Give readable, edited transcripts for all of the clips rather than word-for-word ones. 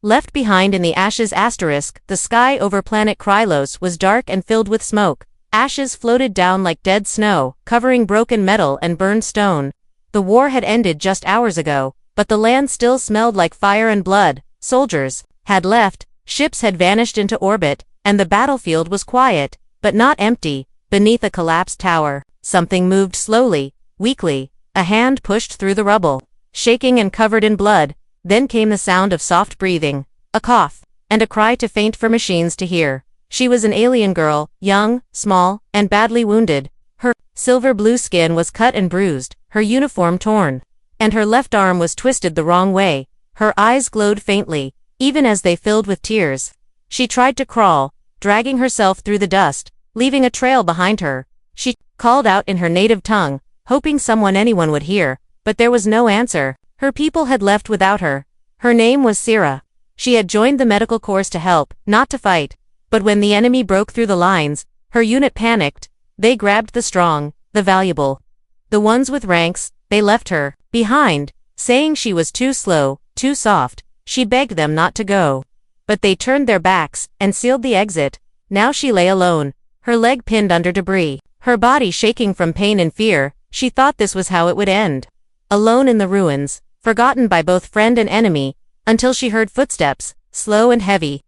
Left behind in the ashes *, the sky over planet Krylos was dark and filled with smoke. Ashes floated down like dead snow, covering broken metal and burned stone. The war had ended just hours ago, but the land still smelled like fire and blood. Soldiers had left, ships had vanished into orbit, and the battlefield was quiet, but not empty. Beneath a collapsed tower, something moved slowly, weakly. A hand pushed through the rubble, shaking and covered in blood. Then came the sound of soft breathing, a cough, and a cry too faint for machines to hear. She was an alien girl, young, small, and badly wounded. Her silver-blue skin was cut and bruised, her uniform torn, and her left arm was twisted the wrong way. Her eyes glowed faintly, even as they filled with tears. She tried to crawl, dragging herself through the dust, leaving a trail behind her. She called out in her native tongue, hoping anyone would hear, but there was no answer. Her people had left without her. Her name was Sira. She had joined the medical corps to help, not to fight. But when the enemy broke through the lines, her unit panicked. They grabbed the strong, the valuable. The ones with ranks, they left her behind, saying she was too slow, too soft. She begged them not to go. But they turned their backs and sealed the exit. Now she lay alone, her leg pinned under debris, her body shaking from pain and fear. She thought this was how it would end. Alone in the ruins, forgotten by both friend and enemy, until she heard footsteps, slow and heavy,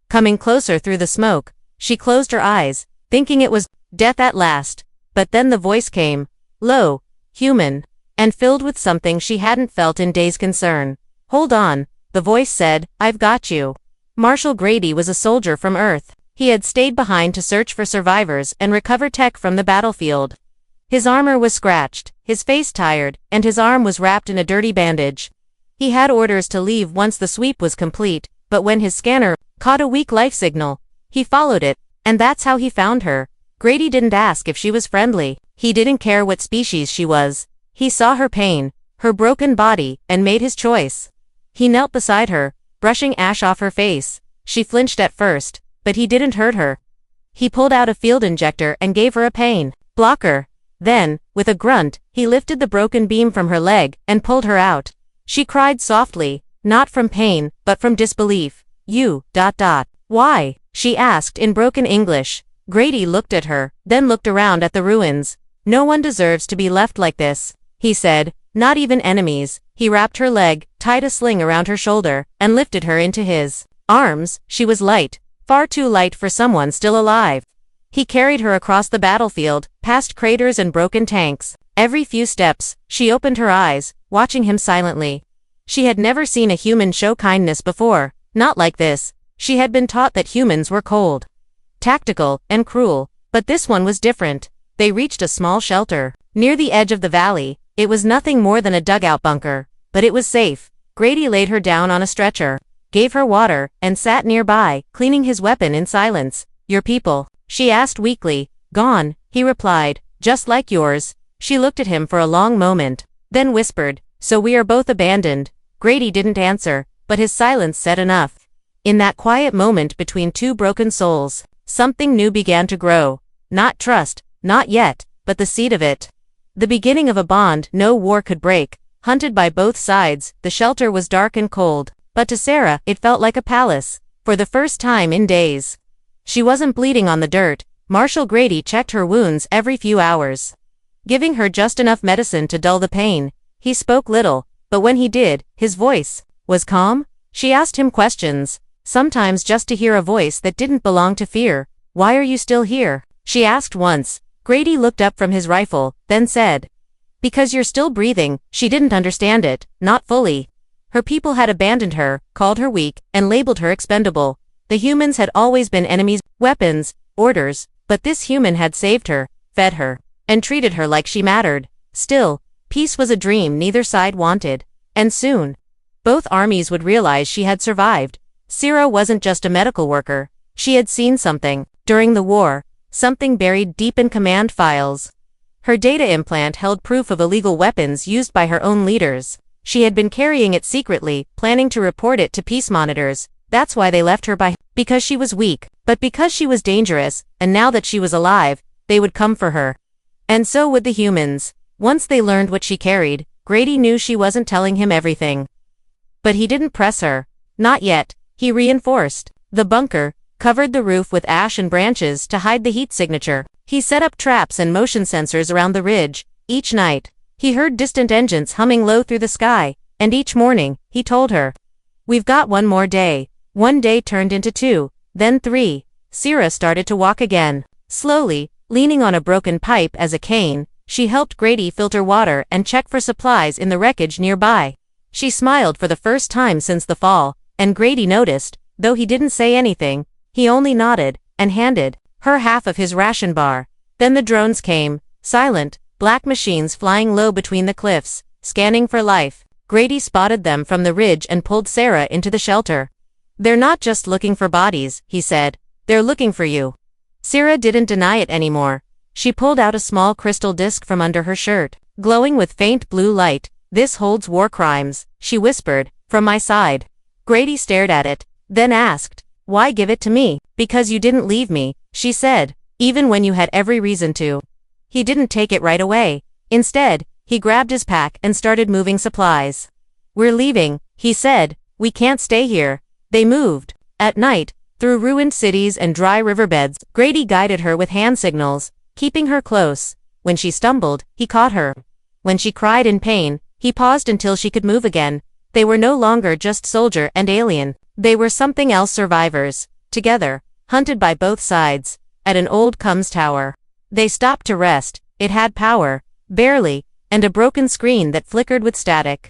coming closer through the smoke. She closed her eyes, thinking it was death at last. But then the voice came, low, human, and filled with something she hadn't felt in days. Concern. Hold on, the voice said, I've got you. Marshal Grady was a soldier from Earth. He had stayed behind to search for survivors and recover tech from the battlefield. His armor was scratched, his face tired, and his arm was wrapped in a dirty bandage. He had orders to leave once the sweep was complete, but when his scanner caught a weak life signal, he followed it, and that's how he found her. Grady didn't ask if she was friendly. He didn't care what species she was. He saw her pain, her broken body, and made his choice. He knelt beside her, brushing ash off her face. She flinched at first, but he didn't hurt her. He pulled out a field injector and gave her a pain blocker. Then, with a grunt, he lifted the broken beam from her leg and pulled her out. She cried softly, not from pain, but from disbelief. Why? She asked in broken English. Grady looked at her, then looked around at the ruins. No one deserves to be left like this, he said, not even enemies. He wrapped her leg, tied a sling around her shoulder, and lifted her into his arms. She was light, far too light for someone still alive. He carried her across the battlefield, past craters and broken tanks. Every few steps, she opened her eyes, watching him silently. She had never seen a human show kindness before, not like this. She had been taught that humans were cold, tactical, and cruel, but this one was different. They reached a small shelter, near the edge of the valley. It was nothing more than a dugout bunker, but it was safe. Grady laid her down on a stretcher, gave her water, and sat nearby, cleaning his weapon in silence. Your people? She asked weakly. Gone, he replied, just like yours. She looked at him for a long moment, then whispered, so we are both abandoned. Grady didn't answer, but his silence said enough. In that quiet moment between two broken souls, something new began to grow. Not trust, not yet, but the seed of it. The beginning of a bond no war could break. Hunted by both sides, the shelter was dark and cold, but to Sarah, it felt like a palace. For the first time in days, she wasn't bleeding on the dirt. Marshal Grady checked her wounds every few hours, giving her just enough medicine to dull the pain. He spoke little, but when he did, his voice was calm. She asked him questions, sometimes just to hear a voice that didn't belong to fear. Why are you still here? She asked once. Grady looked up from his rifle, then said, because you're still breathing. She didn't understand it, not fully. Her people had abandoned her, called her weak, and labeled her expendable. The humans had always been enemies, weapons, orders, but this human had saved her, fed her, and treated her like she mattered. Still, peace was a dream neither side wanted. And soon, both armies would realize she had survived. Sira wasn't just a medical worker. She had seen something, during the war, something buried deep in command files. Her data implant held proof of illegal weapons used by her own leaders. She had been carrying it secretly, planning to report it to peace monitors. That's why they left her because she was weak, but because she was dangerous, and now that she was alive, they would come for her. And so would the humans. Once they learned what she carried, Grady knew she wasn't telling him everything. But he didn't press her. Not yet. He reinforced the bunker, covered the roof with ash and branches to hide the heat signature. He set up traps and motion sensors around the ridge. Each night, he heard distant engines humming low through the sky, and each morning, he told her, "We've got one more day." One day turned into 2, then 3. Sierra started to walk again. Slowly, leaning on a broken pipe as a cane, she helped Grady filter water and check for supplies in the wreckage nearby. She smiled for the first time since the fall, and Grady noticed, though he didn't say anything. He only nodded, and handed her half of his ration bar. Then the drones came, silent, black machines flying low between the cliffs, scanning for life. Grady spotted them from the ridge and pulled Sarah into the shelter. "They're not just looking for bodies," he said. "They're looking for you." Sarah didn't deny it anymore. She pulled out a small crystal disc from under her shirt, glowing with faint blue light. "This holds war crimes," she whispered, "from my side." Grady stared at it, then asked, "Why give it to me?" "Because you didn't leave me," she said, "even when you had every reason to." He didn't take it right away. Instead, he grabbed his pack and started moving supplies. "We're leaving," he said. "We can't stay here." They moved. At night, through ruined cities and dry riverbeds, Grady guided her with hand signals, keeping her close. When she stumbled, he caught her. When she cried in pain, he paused until she could move again. They were no longer just soldier and alien. They were something else, survivors. Together, hunted by both sides, at an old comms tower. They stopped to rest. It had power, barely, and a broken screen that flickered with static.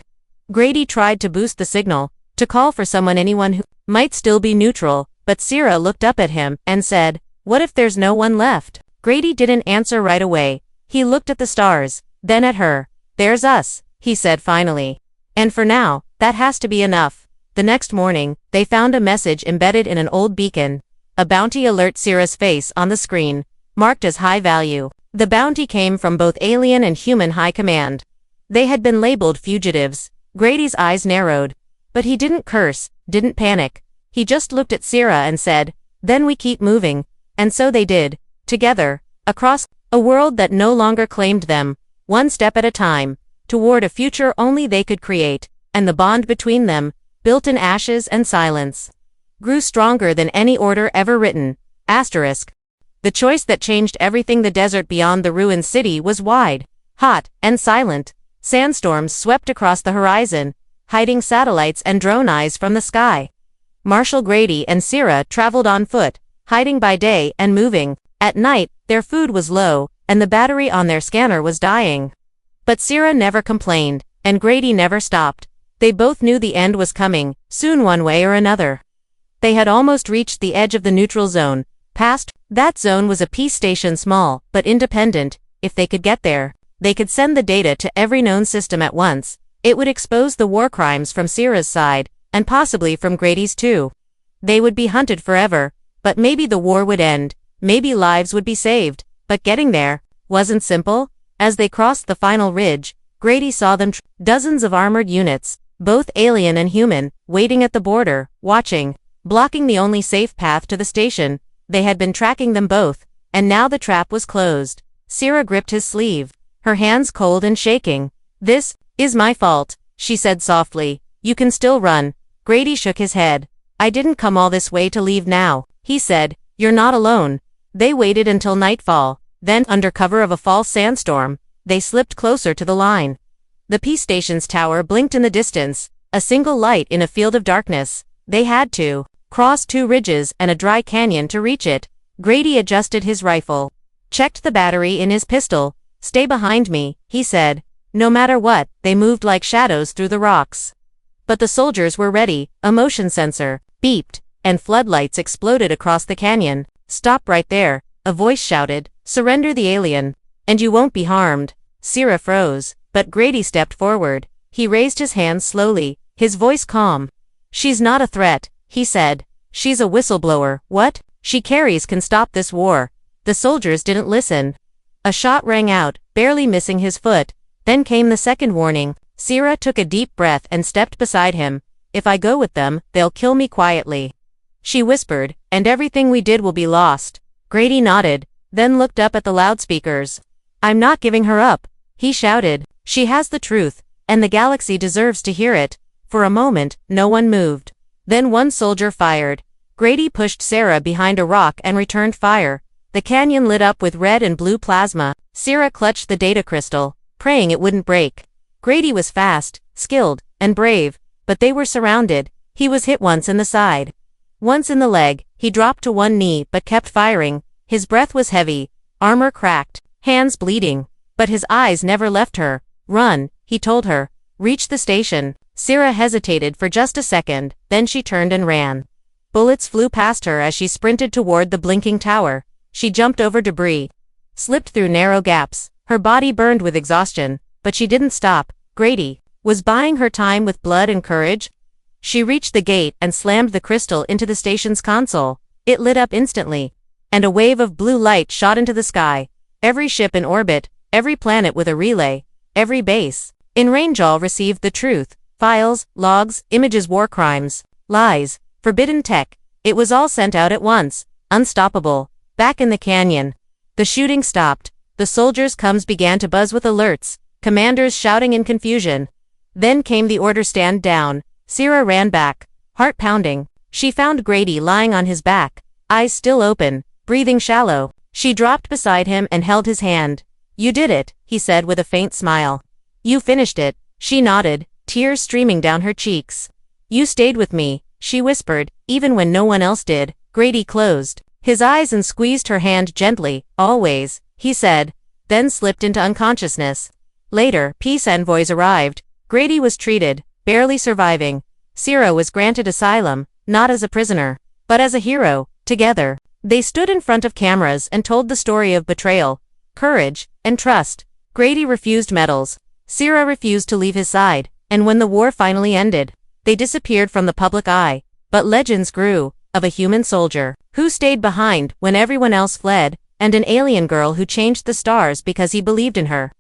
Grady tried to boost the signal, to call for anyone who might still be neutral, but Sierra looked up at him and said, "What if there's no one left?" Grady didn't answer right away. He looked at the stars, then at her. "There's us," he said finally. "And for now, that has to be enough." The next morning, they found a message embedded in an old beacon. A bounty alert. Sierra's face on the screen, marked as high value. The bounty came from both alien and human high command. They had been labeled fugitives. Grady's eyes narrowed. But he didn't curse, didn't panic. He just looked at Sierra and said, "Then we keep moving." And so they did, together, across a world that no longer claimed them, one step at a time, toward a future only they could create, and the bond between them, built in ashes and silence, grew stronger than any order ever written. Asterisk. The choice that changed everything. The desert beyond the ruined city was wide, hot, and silent. Sandstorms swept across the horizon, hiding satellites and drone eyes from the sky. Marshal Grady and Sierra traveled on foot, hiding by day and moving. At night, their food was low, and the battery on their scanner was dying. But Sierra never complained, and Grady never stopped. They both knew the end was coming, soon one way or another. They had almost reached the edge of the neutral zone. Past that zone was a peace station, small, but independent. If they could get there, they could send the data to every known system at once. It would expose the war crimes from Sierra's side, and possibly from Grady's too. They would be hunted forever, but maybe the war would end, maybe lives would be saved. But getting there wasn't simple. As they crossed the final ridge, Grady saw them, dozens of armored units, both alien and human, waiting at the border, watching, blocking the only safe path to the station. They had been tracking them both, and now the trap was closed. Sierra gripped his sleeve, her hands cold and shaking. "This is my fault," she said softly. "You can still run." Grady shook his head. "I didn't come all this way to leave now," he said. "You're not alone." They waited until nightfall. Then, under cover of a false sandstorm, they slipped closer to the line. The peace station's tower blinked in the distance, a single light in a field of darkness. They had to cross 2 ridges and a dry canyon to reach it. Grady adjusted his rifle, checked the battery in his pistol. "Stay behind me," he said. No matter what, they moved like shadows through the rocks. But the soldiers were ready. A motion sensor beeped, and floodlights exploded across the canyon. "Stop right there," a voice shouted. "Surrender the alien, and you won't be harmed." Sierra froze, but Grady stepped forward. He raised his hands slowly, his voice calm. "She's not a threat," he said. "She's a whistleblower." "What she carries can stop this war." The soldiers didn't listen. A shot rang out, barely missing his foot. Then came the second warning. Sierra took a deep breath and stepped beside him. "If I go with them, they'll kill me quietly," she whispered, "and everything we did will be lost." Grady nodded, then looked up at the loudspeakers. "I'm not giving her up," he shouted. "She has the truth, and the galaxy deserves to hear it." For a moment, no one moved. Then one soldier fired. Grady pushed Sarah behind a rock and returned fire. The canyon lit up with red and blue plasma. Sarah clutched the data crystal, praying it wouldn't break. Grady was fast, skilled, and brave, but they were surrounded. He was hit once in the side. Once in the leg. He dropped to one knee but kept firing. His breath was heavy, armor cracked, hands bleeding. But his eyes never left her. Run, he told her. Reach the station. Sarah hesitated for just a second, then she turned and ran. Bullets flew past her as she sprinted toward the blinking tower. She jumped over debris, slipped through narrow gaps. Her body burned with exhaustion, but she didn't stop. Grady was buying her time with blood and courage. She reached the gate and slammed the crystal into the station's console. It lit up instantly, and a wave of blue light shot into the sky. Every ship in orbit, every planet with a relay, every base in range all received the truth. Files, logs, images, war crimes, lies, forbidden tech. It was all sent out at once, unstoppable. Back in the canyon, the shooting stopped. The soldiers' coms began to buzz with alerts, commanders shouting in confusion. Then came the order stand down. Sarah ran back, heart pounding. She found Grady lying on his back, eyes still open, breathing shallow. She dropped beside him and held his hand. You did it, he said with a faint smile. You finished it. She nodded, tears streaming down her cheeks. You stayed with me, she whispered, even when no one else did. Grady closed his eyes and squeezed her hand gently. Always, he said, then slipped into unconsciousness. Later, peace envoys arrived. Grady was treated, barely surviving. Sarah was granted asylum, not as a prisoner, but as a hero. Together, they stood in front of cameras and told the story of betrayal, courage, and trust. Grady refused medals. Sarah refused to leave his side, and when the war finally ended, they disappeared from the public eye. But legends grew, of a human soldier who stayed behind when everyone else fled, and an alien girl who changed the stars because he believed in her.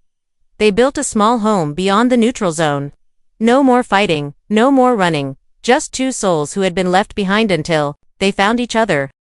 They built a small home beyond the neutral zone. No more fighting, no more running, just two souls who had been left behind until they found each other.